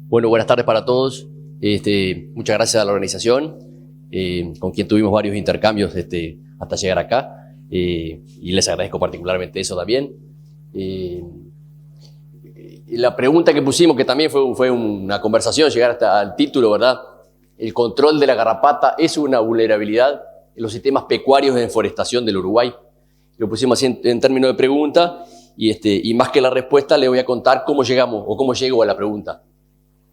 Bueno, buenas tardes para todos. Muchas gracias a la organización, con quien tuvimos varios intercambios hasta llegar acá. Y les agradezco particularmente eso también. La pregunta que pusimos, que también fue una conversación, llegar hasta el título, ¿verdad? ¿El control de la garrapata es una vulnerabilidad en los sistemas pecuarios de deforestación del Uruguay? Lo pusimos así en términos de pregunta y más que la respuesta le voy a contar cómo llegamos o cómo llego a la pregunta.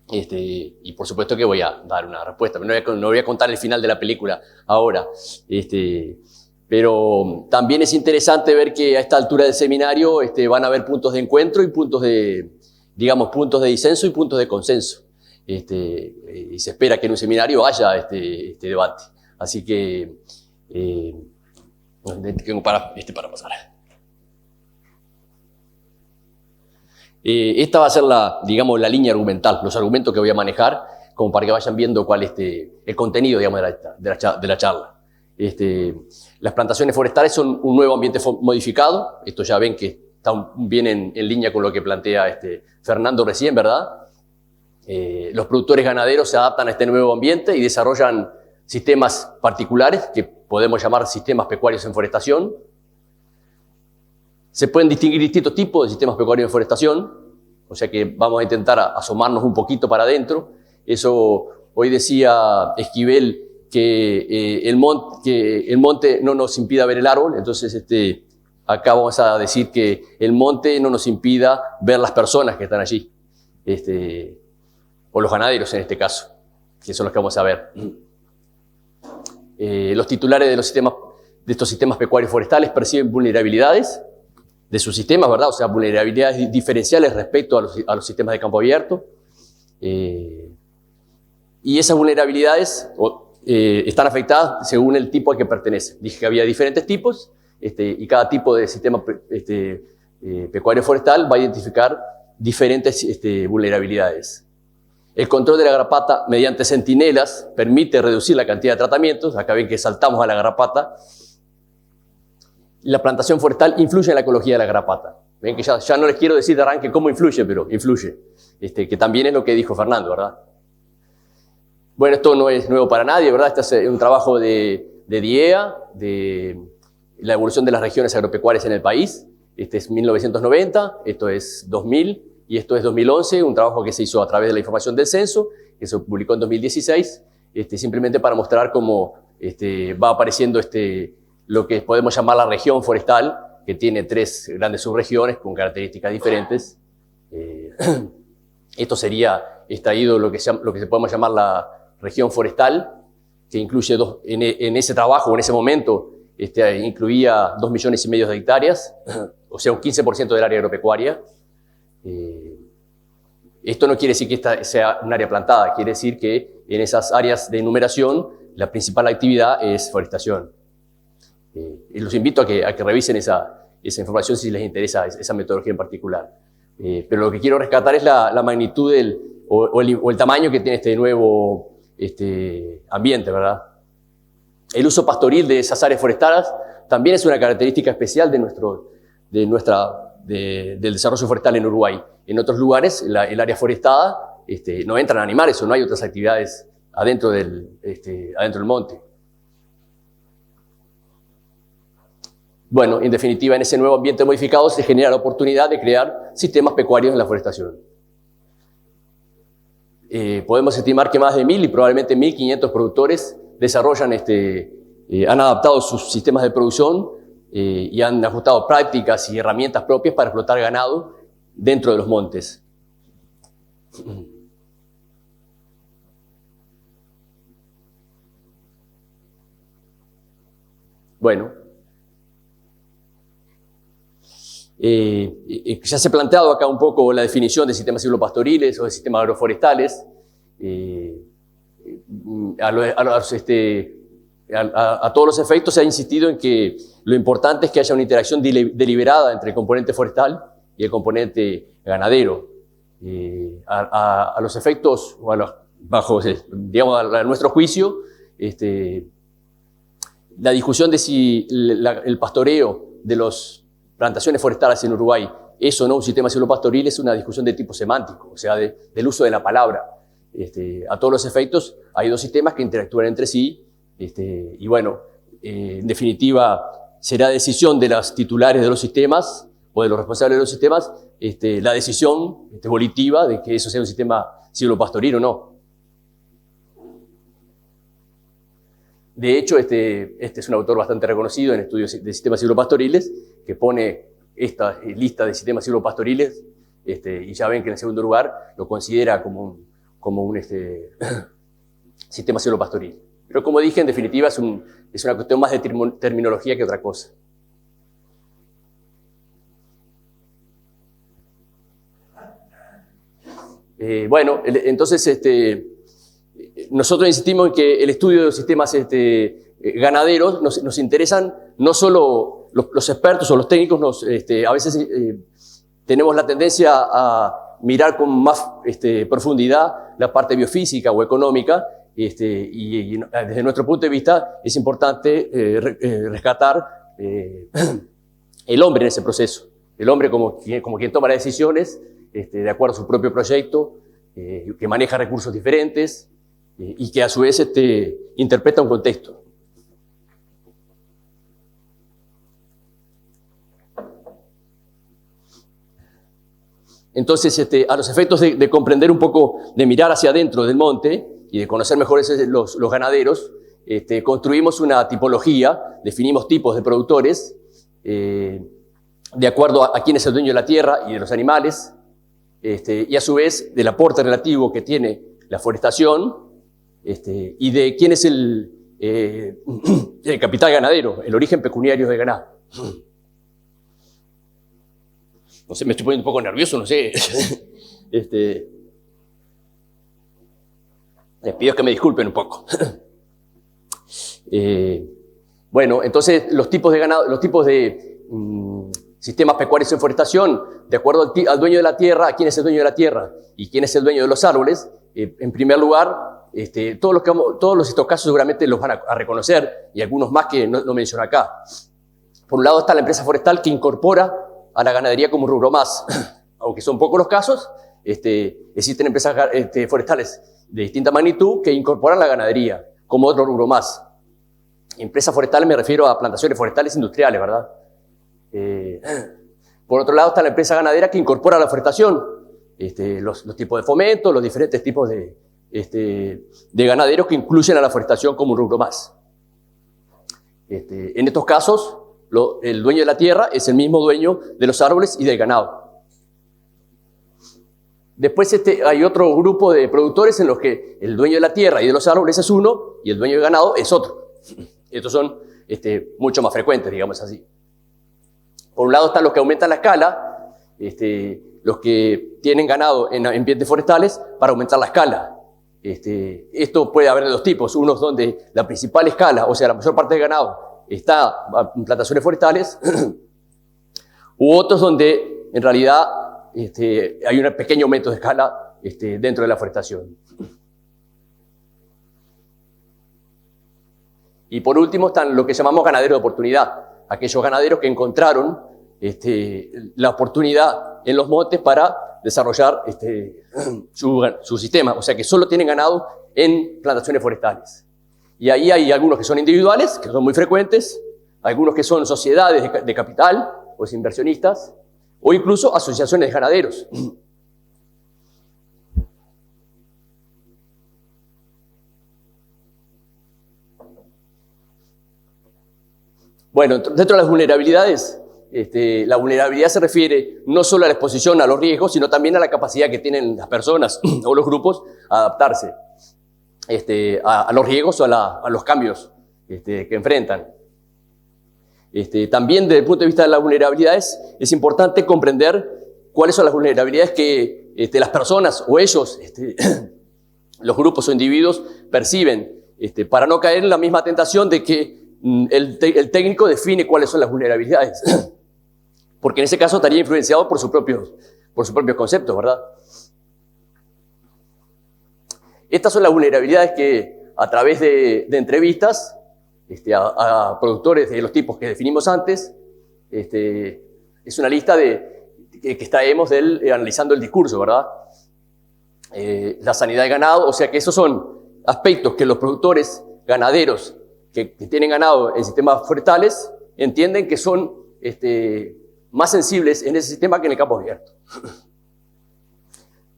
Y por supuesto que voy a dar una respuesta, pero no voy a contar el final de la película ahora. Pero también es interesante ver que a esta altura del seminario van a haber puntos de encuentro y puntos de disenso y puntos de consenso. Y se espera que en un seminario haya este debate. Así que tengo para pasar. Esta va a ser la línea argumental, los argumentos que voy a manejar, como para que vayan viendo cuál es el contenido, digamos, de la charla. Las plantaciones forestales son un nuevo ambiente modificado. Esto ya ven que está bien en línea con lo que plantea Fernando recién, ¿verdad? Los productores ganaderos se adaptan a este nuevo ambiente y desarrollan sistemas particulares que podemos llamar sistemas pecuarios en forestación. Se pueden distinguir distintos tipos de sistemas pecuarios de forestación, o sea que vamos a intentar asomarnos un poquito para adentro. Eso, hoy decía Esquivel que el monte no nos impida ver el árbol, entonces acá vamos a decir que el monte no nos impida ver las personas que están allí, o los ganaderos en este caso, que son los que vamos a ver. Los titulares de estos sistemas pecuarios forestales perciben vulnerabilidades de sus sistemas, ¿verdad? O sea, vulnerabilidades diferenciales respecto a los sistemas de campo abierto. Y esas vulnerabilidades están afectadas según el tipo al que pertenece. Dije que había diferentes tipos y cada tipo de sistema pecuario forestal va a identificar diferentes vulnerabilidades. El control de la garrapata mediante centinelas permite reducir la cantidad de tratamientos. Acá ven que saltamos a la garrapata. La plantación forestal influye en la ecología de la garrapata. Ven que ya no les quiero decir de arranque cómo influye, pero influye. Que también es lo que dijo Fernando, ¿verdad? Bueno, esto no es nuevo para nadie, ¿verdad? Este es un trabajo de DIEA, de la evolución de las regiones agropecuarias en el país. Este es 1990, esto es 2000 y esto es 2011, un trabajo que se hizo a través de la información del censo, que se publicó en 2016, simplemente para mostrar cómo va apareciendo lo que podemos llamar la región forestal, que tiene 3 grandes subregiones con características diferentes. Esto sería extraído lo que podemos llamar la región forestal, que incluye en ese trabajo, en ese momento, incluía 2,5 millones de hectáreas, o sea, un 15% del área agropecuaria. Esto no quiere decir que esta sea un área plantada, quiere decir que en esas áreas de enumeración la principal actividad es forestación. Y los invito a que revisen esa información si les interesa esa metodología en particular. Pero lo que quiero rescatar es la magnitud o el tamaño que tiene este nuevo ambiente, ¿verdad? El uso pastoril de esas áreas forestales también es una característica especial del desarrollo forestal en Uruguay. En otros lugares, el área forestada, no entran animales o no hay otras actividades adentro del monte. Bueno, en definitiva, en ese nuevo ambiente modificado se genera la oportunidad de crear sistemas pecuarios en la forestación. Podemos estimar que más de 1.000 y probablemente 1.500 productores han adaptado sus sistemas de producción y han ajustado prácticas y herramientas propias para explotar ganado dentro de los montes. Bueno. Ya se ha planteado acá un poco la definición de sistemas silvopastoriles o de sistemas agroforestales. A todos los efectos se ha insistido en que lo importante es que haya una interacción deliberada entre el componente forestal y el componente ganadero. A los efectos, o a nuestro juicio, la discusión de si el pastoreo de las plantaciones forestales en Uruguay eso, ¿no? Un sistema silvopastoril es una discusión de tipo semántico, o sea, del uso de la palabra. A todos los efectos, hay dos sistemas que interactúan entre sí, y bueno, en definitiva, será decisión de los titulares de los sistemas o de los responsables de los sistemas la decisión volitiva de que eso sea un sistema silvopastoril o no. De hecho, este es un autor bastante reconocido en estudios de sistemas silvopastoriles, que pone esta lista de sistemas silvopastoriles, y ya ven que en el segundo lugar lo considera como un sistema silvopastoril. Pero como dije, en definitiva es una cuestión más de terminología que otra cosa. Bueno, entonces nosotros insistimos en que el estudio de los sistemas ganaderos nos interesan no solo los expertos o los técnicos, a veces tenemos la tendencia a mirar con más profundidad la parte biofísica o económica, y desde nuestro punto de vista es importante rescatar el hombre en ese proceso, el hombre como quien toma las decisiones de acuerdo a su propio proyecto, que maneja recursos diferentes y que a su vez interpreta un contexto. Entonces, a los efectos de comprender un poco, de mirar hacia adentro del monte y de conocer mejor los ganaderos, construimos una tipología, definimos tipos de productores, de acuerdo a quién es el dueño de la tierra y de los animales, y a su vez del aporte relativo que tiene la forestación, y de quién es el capital ganadero, el origen pecuniario del ganado. No sé, me estoy poniendo un poco nervioso, no sé. Les pido que me disculpen un poco. Bueno, entonces los tipos de ganado, los tipos de sistemas pecuarios en forestación, de acuerdo al dueño de la tierra, a quién es el dueño de la tierra y quién es el dueño de los árboles, en primer lugar, todos estos casos seguramente los van a reconocer, y algunos más que no menciono acá. Por un lado está la empresa forestal, que incorpora a la ganadería como un rubro más. Aunque son pocos los casos, existen empresas forestales de distinta magnitud que incorporan la ganadería como otro rubro más. Empresas forestales me refiero a plantaciones forestales industriales, ¿verdad? Por otro lado está la empresa ganadera, que incorpora la forestación, los tipos de fomento, los diferentes tipos de ganaderos que incluyen a la forestación como un rubro más. En estos casos, el dueño de la tierra es el mismo dueño de los árboles y del ganado. Después hay otro grupo de productores en los que el dueño de la tierra y de los árboles es uno y el dueño del ganado es otro. Estos son mucho más frecuentes, digamos así. Por un lado están los que aumentan la escala, los que tienen ganado en ambientes forestales para aumentar la escala. Esto puede haber de dos tipos, unos donde la principal escala, o sea, la mayor parte del ganado, está en plantaciones forestales, u otros donde en realidad hay un pequeño aumento de escala dentro de la forestación. Y por último están lo que llamamos ganaderos de oportunidad, aquellos ganaderos que encontraron la oportunidad en los montes para desarrollar su sistema, o sea que solo tienen ganado en plantaciones forestales. Y ahí hay algunos que son individuales, que son muy frecuentes, algunos que son sociedades de capital, o inversionistas, o incluso asociaciones de ganaderos. Bueno, dentro de las vulnerabilidades, la vulnerabilidad se refiere no solo a la exposición a los riesgos, sino también a la capacidad que tienen las personas o los grupos a adaptarse a los riesgos o a los cambios que enfrentan. También desde el punto de vista de las vulnerabilidades es importante comprender cuáles son las vulnerabilidades que las personas o ellos, los grupos o individuos perciben, para no caer en la misma tentación de que el técnico define cuáles son las vulnerabilidades, porque en ese caso estaría influenciado por sus propios conceptos, ¿verdad? Estas son las vulnerabilidades que a través de entrevistas a productores de los tipos que definimos antes, es una lista que que extraemos analizando el discurso, ¿verdad? La sanidad de ganado, o sea que esos son aspectos que los productores ganaderos que tienen ganado en sistemas forestales entienden que son más sensibles en ese sistema que en el campo abierto.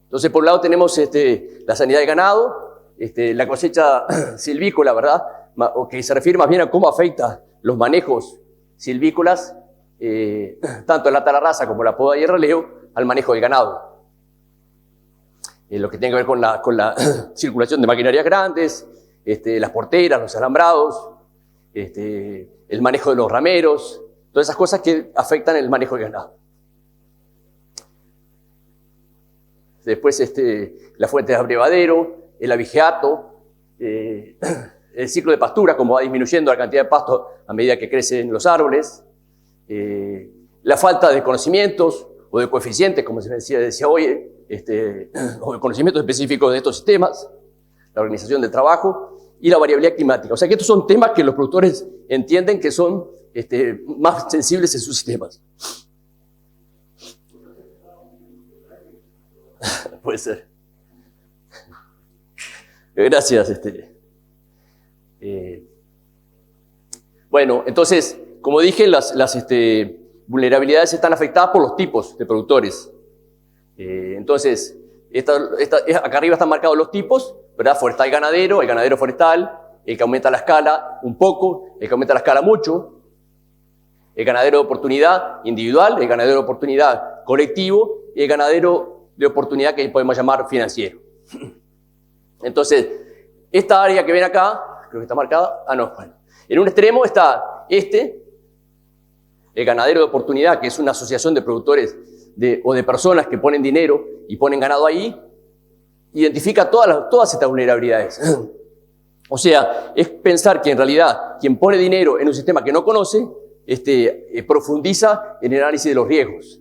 Entonces, por un lado tenemos la sanidad de ganado, la cosecha silvícola, ¿verdad? O que se refiere más bien a cómo afecta los manejos silvícolas, tanto la talarraza como la poda y el releo, al manejo del ganado. Lo que tiene que ver con la circulación de maquinarias grandes, las porteras, los alambrados, el manejo de los rameros, todas esas cosas que afectan el manejo del ganado. Después la fuente de abrevadero, el abigeato, el ciclo de pastura, como va disminuyendo la cantidad de pasto a medida que crecen los árboles, la falta de conocimientos o de coeficientes, como se decía hoy, o de conocimientos específicos de estos sistemas, la organización del trabajo y la variabilidad climática. O sea que estos son temas que los productores entienden que son más sensibles en sus sistemas. Puede ser. Gracias. Bueno, entonces, como dije, las vulnerabilidades están afectadas por los tipos de productores. Entonces, acá arriba están marcados los tipos, ¿verdad? Forestal ganadero, el ganadero forestal, el que aumenta la escala un poco, el que aumenta la escala mucho, el ganadero de oportunidad individual, el ganadero de oportunidad colectivo y el ganadero de oportunidad que podemos llamar financiero. Entonces, esta área que ven acá, creo que está marcada, bueno. En un extremo está el ganadero de oportunidad, que es una asociación de productores o de personas que ponen dinero y ponen ganado ahí, identifica todas estas vulnerabilidades. O sea, es pensar que en realidad quien pone dinero en un sistema que no conoce, profundiza en el análisis de los riesgos.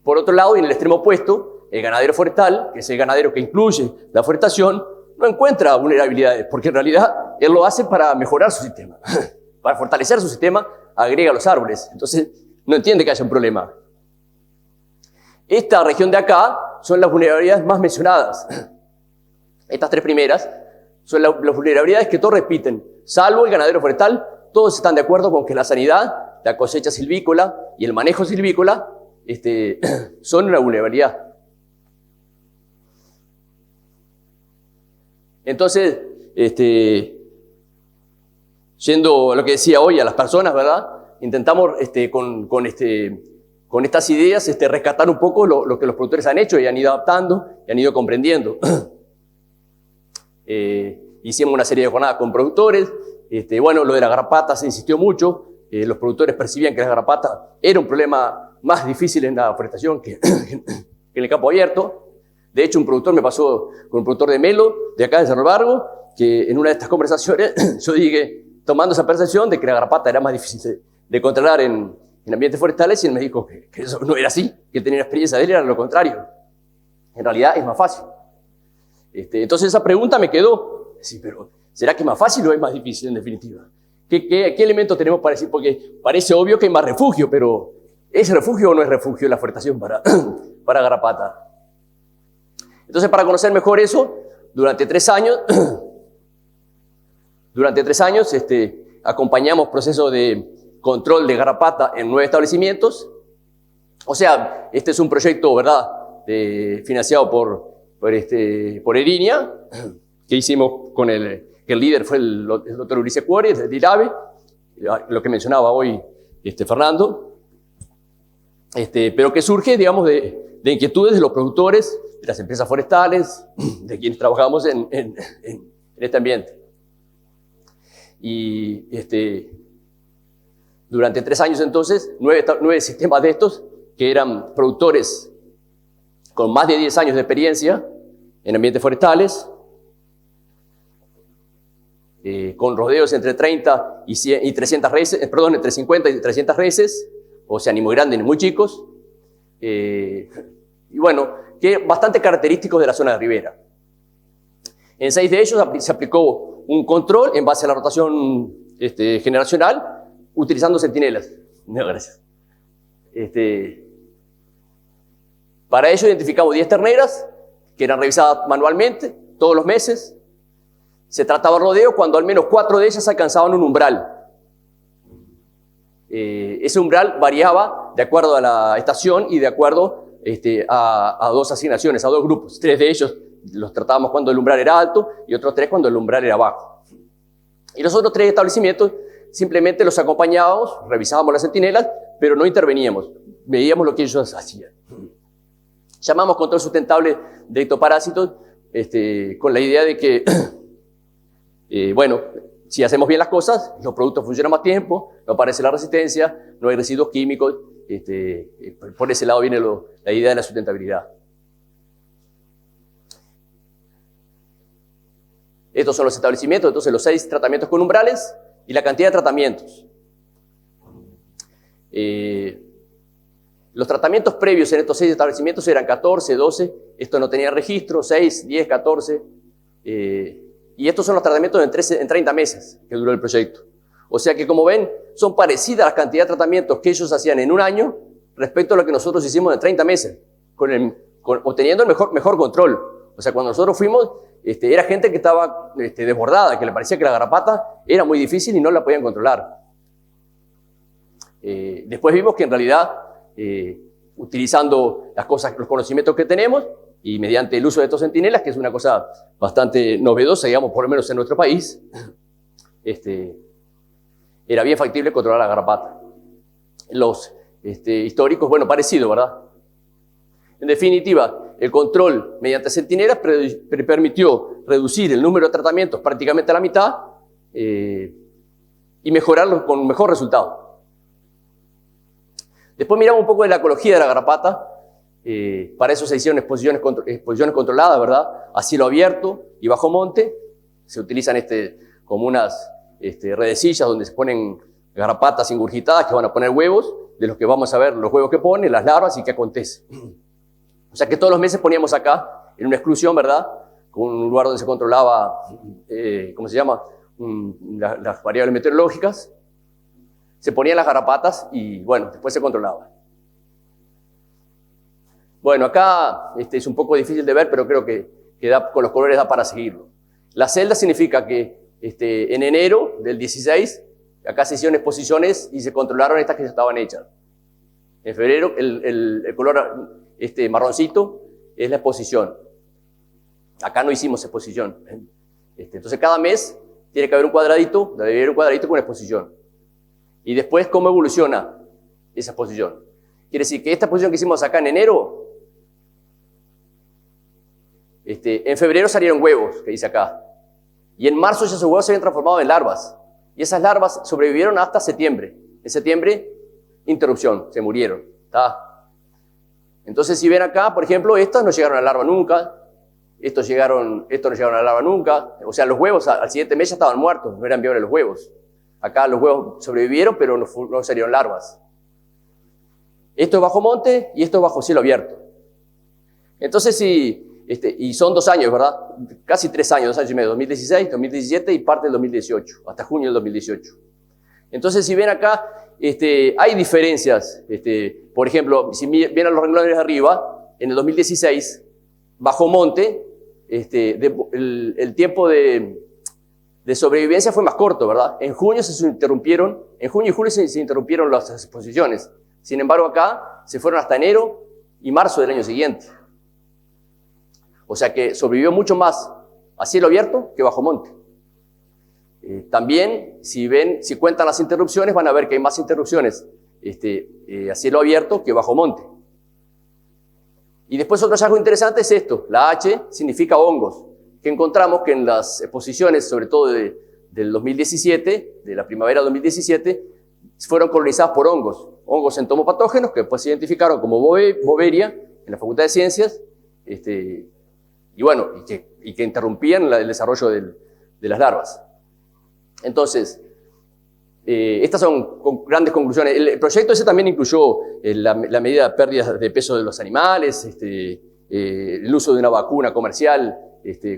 Por otro lado, y en el extremo opuesto, el ganadero forestal, que es el ganadero que incluye la forestación, no encuentra vulnerabilidades, porque en realidad él lo hace para mejorar su sistema. Para fortalecer su sistema, agrega los árboles. Entonces, no entiende que haya un problema. Esta región de acá son las vulnerabilidades más mencionadas. Estas tres primeras son las vulnerabilidades que todos repiten, salvo el ganadero forestal. Todos están de acuerdo con que la sanidad, la cosecha silvícola y el manejo silvícola son una vulnerabilidad. Entonces, yendo a lo que decía hoy a las personas, ¿verdad? Intentamos con estas ideas rescatar un poco lo que los productores han hecho y han ido adaptando y han ido comprendiendo. Hicimos una serie de jornadas con productores. Bueno, lo de la garrapata se insistió mucho. Los productores percibían que la garrapata era un problema más difícil en la forestación que en el campo abierto. De hecho, un productor me pasó con un productor de Melo, de acá de Cerro Largo, que en una de estas conversaciones yo dije, tomando esa percepción de que la garrapata era más difícil de controlar en ambientes forestales, y él me dijo que eso no era así, que tenía experiencia de él, era lo contrario. En realidad es más fácil. Entonces esa pregunta me quedó. Sí, pero ¿será que es más fácil o es más difícil en definitiva? ¿Qué elementos tenemos para decir? Porque parece obvio que hay más refugio, pero ¿es refugio o no es refugio la forestación para garrapata? Entonces, para conocer mejor eso, durante 3 años, acompañamos procesos de control de garrapata en 9 establecimientos. O sea, este es un proyecto, ¿verdad?, financiado por Erinia, que hicimos con que el líder fue el doctor Ulises Cuores, de ILAVE, lo que mencionaba hoy Fernando, pero que surge, digamos, de inquietudes de los productores, de las empresas forestales, de quienes trabajamos en este ambiente. Y durante 3 años entonces, 9 sistemas de estos, que eran productores con más de 10 años de experiencia en ambientes forestales, con rodeos entre 30 y 300 reses, entre 50 y 300 reses, o sea, ni muy grandes ni muy chicos, y bueno, que bastante característicos de la zona de ribera. En 6 de ellos se aplicó un control en base a la rotación generacional, utilizando centinelas. No, gracias. Para ello identificamos 10 terneras que eran revisadas manualmente todos los meses. Se trataba de rodeo cuando al menos 4 de ellas alcanzaban un umbral. Ese umbral variaba de acuerdo a la estación y de acuerdo a 2 asignaciones, a 2 grupos. 3 de ellos los tratábamos cuando el umbral era alto y otros 3 cuando el umbral era bajo. Y los otros 3 establecimientos simplemente los acompañábamos, revisábamos las centinelas, pero no interveníamos. Veíamos lo que ellos hacían. Llamamos control sustentable de ectoparásitos con la idea de que, bueno, si hacemos bien las cosas, los productos funcionan más tiempo, no aparece la resistencia, no hay residuos químicos. Por ese lado viene la idea de la sustentabilidad. Estos son los establecimientos, entonces los 6 tratamientos con umbrales y la cantidad de tratamientos. Los tratamientos previos en estos 6 establecimientos eran 14, 12, esto no tenía registro, 6, 10, 14, y estos son los tratamientos en 30 meses que duró el proyecto. O sea que, como ven, son parecidas las cantidades de tratamientos que ellos hacían en un año respecto a lo que nosotros hicimos en 30 meses, obteniendo el mejor control. O sea, cuando nosotros fuimos, era gente que estaba desbordada, que le parecía que la garrapata era muy difícil y no la podían controlar. Después vimos que en realidad, utilizando los conocimientos que tenemos y mediante el uso de estos centinelas, que es una cosa bastante novedosa, digamos, por lo menos en nuestro país, era bien factible controlar la garrapata. Los históricos, bueno, parecido, ¿verdad? En definitiva, el control mediante centinelas permitió reducir el número de tratamientos prácticamente a la mitad y mejorarlos con un mejor resultado. Después miramos un poco de la ecología de la garrapata. Para eso se hicieron exposiciones controladas, ¿verdad? A cielo abierto y bajo monte. Se utilizan como unas redecillas donde se ponen garrapatas ingurgitadas que van a poner huevos, de los que vamos a ver los huevos que ponen, las larvas y qué acontece. O sea que todos los meses poníamos acá, en una exclusión, ¿verdad? Con un lugar donde se controlaba, ¿cómo se llama? Las variables meteorológicas. Se ponían las garrapatas y, bueno, después se controlaba. Bueno, acá es un poco difícil de ver, pero creo que con los colores da para seguirlo. La celda significa que en enero del 16, acá se hicieron exposiciones y se controlaron estas que ya estaban hechas. En febrero, el color marroncito es la exposición. Acá no hicimos exposición. Entonces, cada mes tiene que haber un cuadradito, debe haber un cuadradito con exposición. Y después, ¿cómo evoluciona esa exposición? Quiere decir que esta exposición que hicimos acá en enero, en febrero salieron huevos, que dice acá. Y en marzo esos huevos se habían transformado en larvas. Y esas larvas sobrevivieron hasta septiembre. En septiembre, interrupción, se murieron. ¿Tá? Entonces, si ven acá, por ejemplo, estas no llegaron a la larva nunca. Estos no llegaron a la larva nunca. O sea, los huevos al siguiente mes ya estaban muertos, no eran viables los huevos. Acá los huevos sobrevivieron, pero no salieron larvas. Esto es bajo monte y esto es bajo cielo abierto. Entonces, y son 2 años, ¿verdad? Casi 3 años, 2 años y medio, 2016, 2017 y parte del 2018, hasta junio del 2018. Entonces, si ven acá, hay diferencias. Por ejemplo, si ven a los renglones de arriba, en el 2016, bajo monte, el tiempo de sobrevivencia fue más corto, ¿verdad? En junio y julio se interrumpieron las exposiciones. Sin embargo, acá se fueron hasta enero y marzo del año siguiente. O sea que sobrevivió mucho más a cielo abierto que bajo monte. También, si cuentan las interrupciones, van a ver que hay más interrupciones a cielo abierto que bajo monte. Y después otro hallazgo interesante es esto. La H significa hongos, que encontramos que en las exposiciones, sobre todo del 2017, de la primavera de 2017, fueron colonizadas por hongos entomopatógenos que después se identificaron como Boveria en la Facultad de Ciencias, y bueno, y que interrumpían el desarrollo de las larvas. Entonces, estas son grandes conclusiones. El proyecto ese también incluyó la medida de pérdidas de peso de los animales, el uso de una vacuna comercial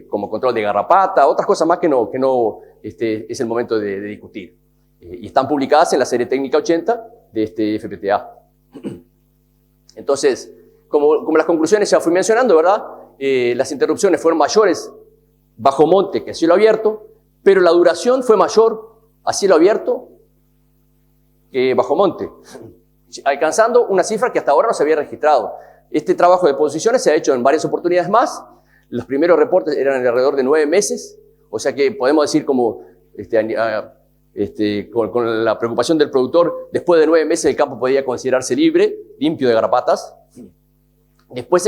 como control de garrapata, otras cosas más que no es el momento de discutir. Y están publicadas en la serie técnica 80 de FPTA. Entonces, como las conclusiones ya fui mencionando, ¿verdad? Las interrupciones fueron mayores bajo monte que a cielo abierto, pero la duración fue mayor a cielo abierto que bajo monte, alcanzando una cifra que hasta ahora no se había registrado. Este trabajo de posiciones se ha hecho en varias oportunidades más. Los primeros reportes eran de alrededor de 9 meses, o sea que podemos decir como con la preocupación del productor, después de 9 meses el campo podía considerarse libre, limpio de garrapatas. Después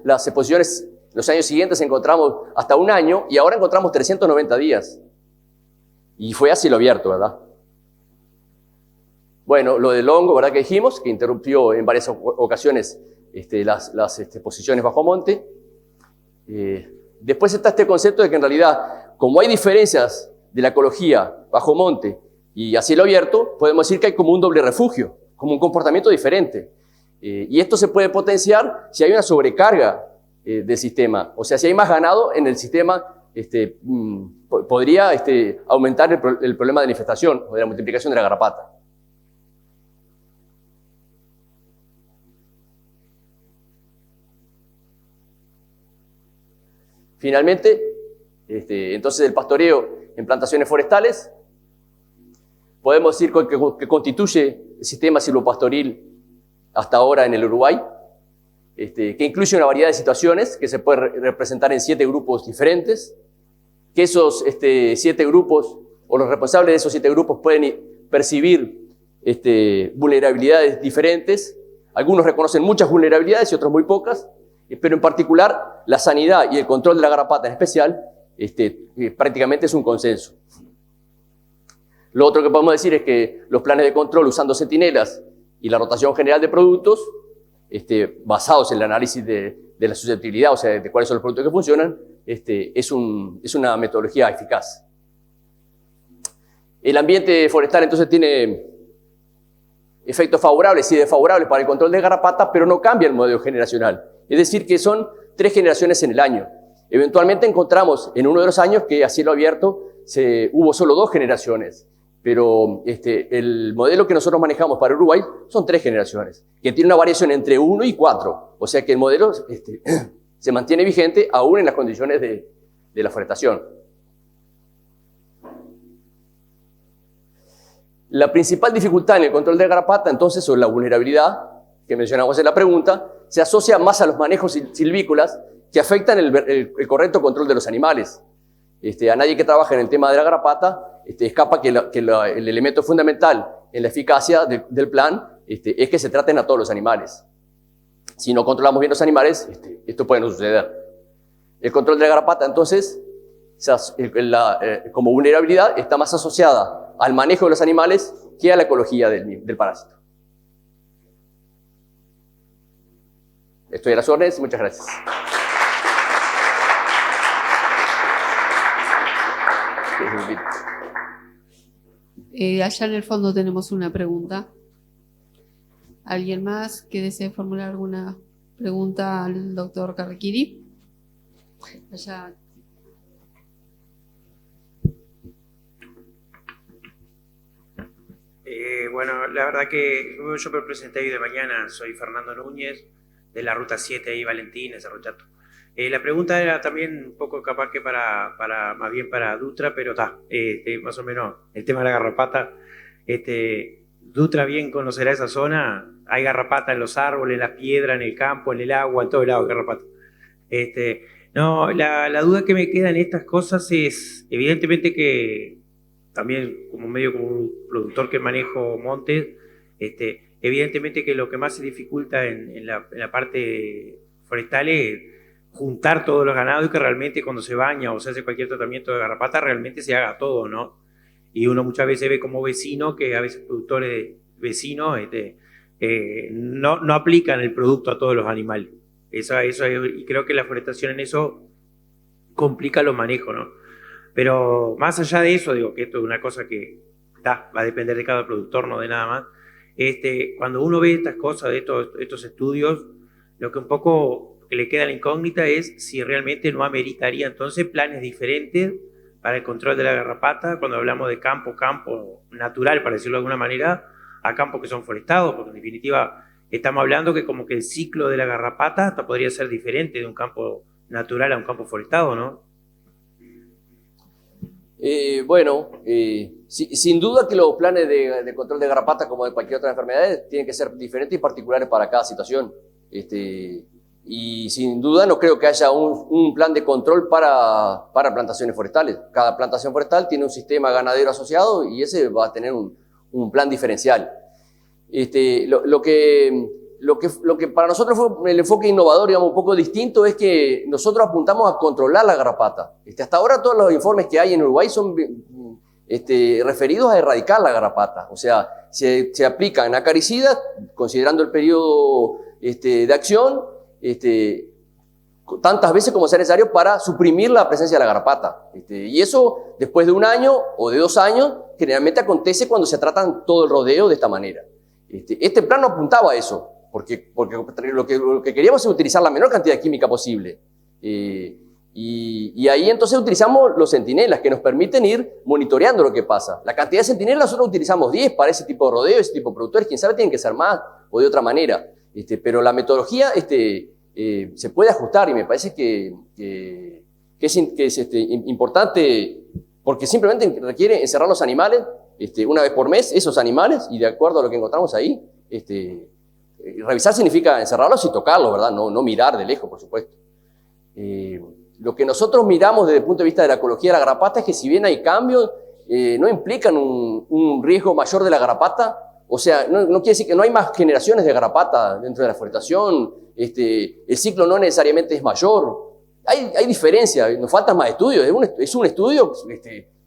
las exposiciones, los años siguientes encontramos hasta 1 año y ahora encontramos 390 días. Y fue a cielo abierto, ¿verdad? Bueno, lo del hongo, ¿verdad? Que dijimos, que interrumpió en varias ocasiones las exposiciones bajo monte. Después está este concepto de que en realidad, como hay diferencias de la ecología bajo monte y a cielo abierto, podemos decir que hay como un doble refugio, como un comportamiento diferente. Y esto se puede potenciar si hay una sobrecarga del sistema. O sea, si hay más ganado en el sistema, podría aumentar el problema de la infestación o de la multiplicación de la garrapata. Finalmente, entonces el pastoreo en plantaciones forestales, podemos decir que constituye el sistema silvopastoril hasta ahora en el Uruguay, que incluye una variedad de situaciones que se puede representar en 7 grupos diferentes, que esos 7 grupos, o los responsables de esos 7 grupos pueden percibir vulnerabilidades diferentes. Algunos reconocen muchas vulnerabilidades y otros muy pocas, pero en particular la sanidad y el control de la garrapata en especial prácticamente es un consenso. Lo otro que podemos decir es que los planes de control usando centinelas y la rotación general de productos, basados en el análisis de la susceptibilidad, o sea, de cuáles son los productos que funcionan, es una metodología eficaz. El ambiente forestal entonces tiene efectos favorables y desfavorables para el control de garrapata, pero no cambia el modelo generacional. Es decir, que son 3 generaciones en el año. Eventualmente encontramos en uno de los años que a cielo abierto hubo solo 2 generaciones, pero el modelo que nosotros manejamos para Uruguay son 3 generaciones, que tiene una variación entre 1 y 4, o sea que el modelo se mantiene vigente aún en las condiciones de la forestación. La principal dificultad en el control de garrapata, entonces, o la vulnerabilidad que mencionamos en la pregunta, se asocia más a los manejos silvícolas que afectan el correcto control de los animales. A nadie que trabaja en el tema de la garrapata escapa que el elemento fundamental en la eficacia del plan es que se traten a todos los animales. Si no controlamos bien los animales, esto puede no suceder. El control de la garrapata, entonces, como vulnerabilidad, está más asociada al manejo de los animales que a la ecología del parásito. Estoy a las órdenes, muchas gracias. Allá en el fondo tenemos una pregunta. ¿Alguien más que desee formular alguna pregunta al doctor Carriquiri? Allá. Bueno, la verdad que yo me presenté hoy de mañana, soy Fernando Núñez, de la Ruta 7 ahí, Valentín, Cerro Chato. La pregunta era también un poco capaz que más bien para Dutra, pero está, más o menos el tema de la garrapata. Dutra bien conocerá esa zona, hay garrapata en los árboles, en la piedra, en el campo, en el agua, en todo lado hay garrapata. No, la duda que me queda en estas cosas es, evidentemente que también como un productor que manejo montes, evidentemente que lo que más se dificulta en la parte forestal es juntar todos los ganados y que realmente cuando se baña o se hace cualquier tratamiento de garrapata realmente se haga todo, ¿no? Y uno muchas veces ve como vecino que a veces productores vecinos no aplican el producto a todos los animales. Y creo que la forestación en eso complica los manejos, ¿no? Pero más allá de eso, digo que esto es una cosa que va a depender de cada productor, no de nada más. Cuando uno ve estas cosas, de estos estudios, lo que un poco que le queda la incógnita es si realmente no ameritaría entonces planes diferentes para el control de la garrapata cuando hablamos de campo natural, para decirlo de alguna manera, a campos que son forestados, porque en definitiva estamos hablando que como que el ciclo de la garrapata hasta podría ser diferente de un campo natural a un campo forestado, ¿no? Sin duda que los planes de control de garrapata, como de cualquier otra enfermedad, tienen que ser diferentes y particulares para cada situación. Y sin duda no creo que haya un plan de control para plantaciones forestales. Cada plantación forestal tiene un sistema ganadero asociado y ese va a tener un plan diferencial. Lo que para nosotros fue el enfoque innovador, digamos, un poco distinto, es que nosotros apuntamos a controlar la garrapata. Hasta ahora todos los informes que hay en Uruguay son referidos a erradicar la garrapata. O sea, se aplican acaricidas, considerando el periodo de acción, tantas veces como sea necesario para suprimir la presencia de la garrapata. Y eso, después de 1 año o de 2 años, generalmente acontece cuando se tratan todo el rodeo de esta manera. Este plan no apuntaba a eso, porque lo que queríamos es utilizar la menor cantidad de química posible. Y ahí entonces utilizamos los centinelas, que nos permiten ir monitoreando lo que pasa. La cantidad de centinelas nosotros utilizamos 10 para ese tipo de rodeo, ese tipo de productores, quién sabe, tienen que ser más o de otra manera. Pero la metodología se puede ajustar y me parece que es importante, porque simplemente requiere encerrar los animales una vez por mes, esos animales, y de acuerdo a lo que encontramos ahí, revisar significa encerrarlos y tocarlos, ¿verdad? No mirar de lejos, por supuesto. Lo que nosotros miramos desde el punto de vista de la ecología de la garrapata es que si bien hay cambios, no implican un riesgo mayor de la garrapata. O sea, no quiere decir que no hay más generaciones de garrapata dentro de la forestación, el ciclo no necesariamente es mayor. Hay diferencias, nos faltan más estudios, es un estudio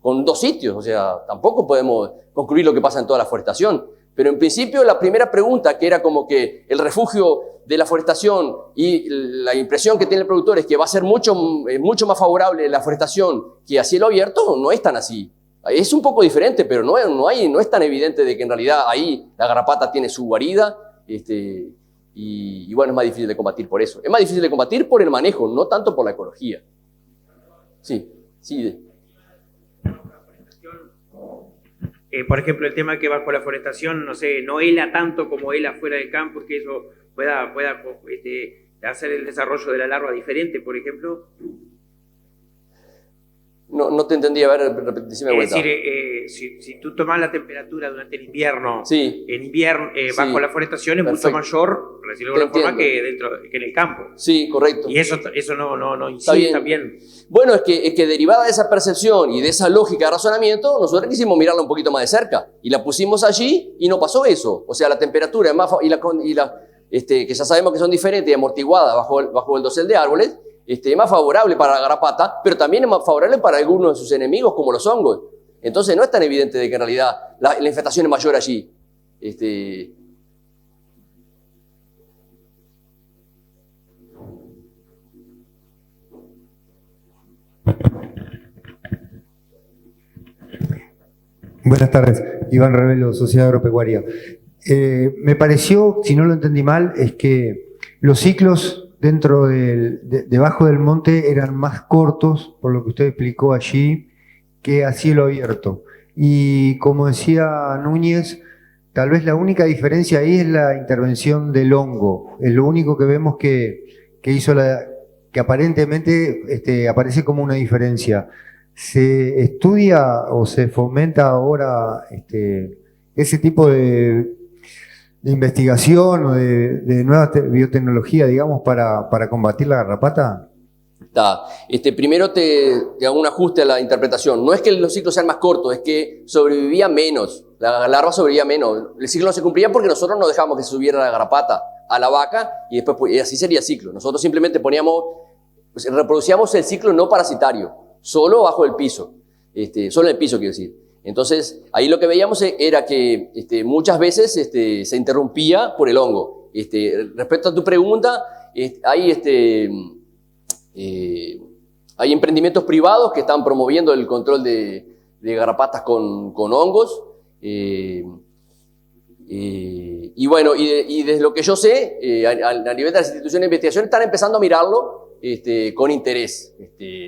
con 2 sitios, o sea, tampoco podemos concluir lo que pasa en toda la forestación. Pero en principio la primera pregunta, que era como que el refugio de la forestación y la impresión que tiene el productor es que va a ser mucho más favorable la forestación que a cielo abierto, no es tan así. Es un poco diferente, pero no es tan evidente de que en realidad ahí la garrapata tiene su guarida, y bueno, es más difícil de combatir por eso. Es más difícil de combatir por el manejo, no tanto por la ecología. Sí. Por ejemplo, el tema que bajo la forestación, no sé, no hela tanto como hela fuera del campo, que eso pueda hacer el desarrollo de la larva diferente, por ejemplo. No te entendí, a ver, decime de vuelta. Es decir, si tú tomas la temperatura durante el invierno, sí. en invierno bajo la forestación es Perfecto. mucho mayor, por decirlo de alguna forma, que en el campo. Sí, correcto. Y eso no incide también. Bueno, es que derivada de esa percepción y de esa lógica de razonamiento, nosotros quisimos mirarla un poquito más de cerca y la pusimos allí y no pasó eso. O sea, la temperatura es más que ya sabemos que son diferentes y amortiguadas bajo el dosel de árboles, es más favorable para la garrapata, pero también es más favorable para algunos de sus enemigos, como los hongos. Entonces no es tan evidente de que en realidad la infestación es mayor allí. Buenas tardes, Iván Rebelo, Sociedad Agropecuaria. Me pareció, si no lo entendí mal, es que los ciclos dentro debajo del monte eran más cortos, por lo que usted explicó allí, que a cielo abierto. Y como decía Núñez, tal vez la única diferencia ahí es la intervención del hongo. Es lo único que vemos que que aparentemente aparece como una diferencia. ¿Se estudia o se fomenta ahora ese tipo de investigación o de nueva biotecnología, digamos, para combatir la garrapata? Primero te hago un ajuste a la interpretación. No es que los ciclos sean más cortos, es que sobrevivía menos. La larva sobrevivía menos. El ciclo no se cumplía porque nosotros no dejamos que se subiera la garrapata a la vaca y después así sería el ciclo. Nosotros simplemente reproducíamos el ciclo no parasitario, solo bajo el piso. Solo en el piso, quiero decir. Entonces, ahí lo que veíamos era que muchas veces se interrumpía por el hongo. Respecto a tu pregunta, hay emprendimientos privados que están promoviendo el control de garrapatas con hongos. Y bueno, y desde lo que yo sé, a nivel de las instituciones de investigación están empezando a mirarlo con interés.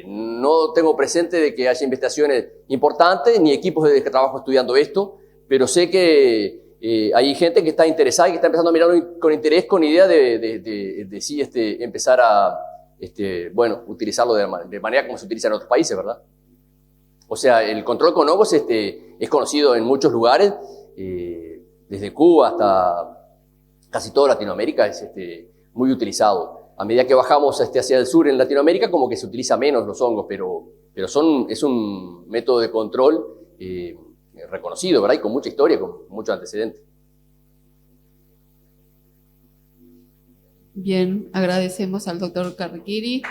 No tengo presente de que haya investigaciones importantes ni equipos de trabajo estudiando esto, pero sé que hay gente que está interesada y que está empezando a mirarlo con interés, con idea de sí empezar a bueno, utilizarlo de manera como se utiliza en otros países, ¿verdad? O sea, el control con hongos es conocido en muchos lugares, desde Cuba hasta casi toda Latinoamérica es muy utilizado. A medida que bajamos hacia el sur en Latinoamérica, como que se utiliza menos los hongos, pero es un método de control reconocido, ¿verdad? Y con mucha historia, con muchos antecedentes. Bien, agradecemos al doctor Carriquiri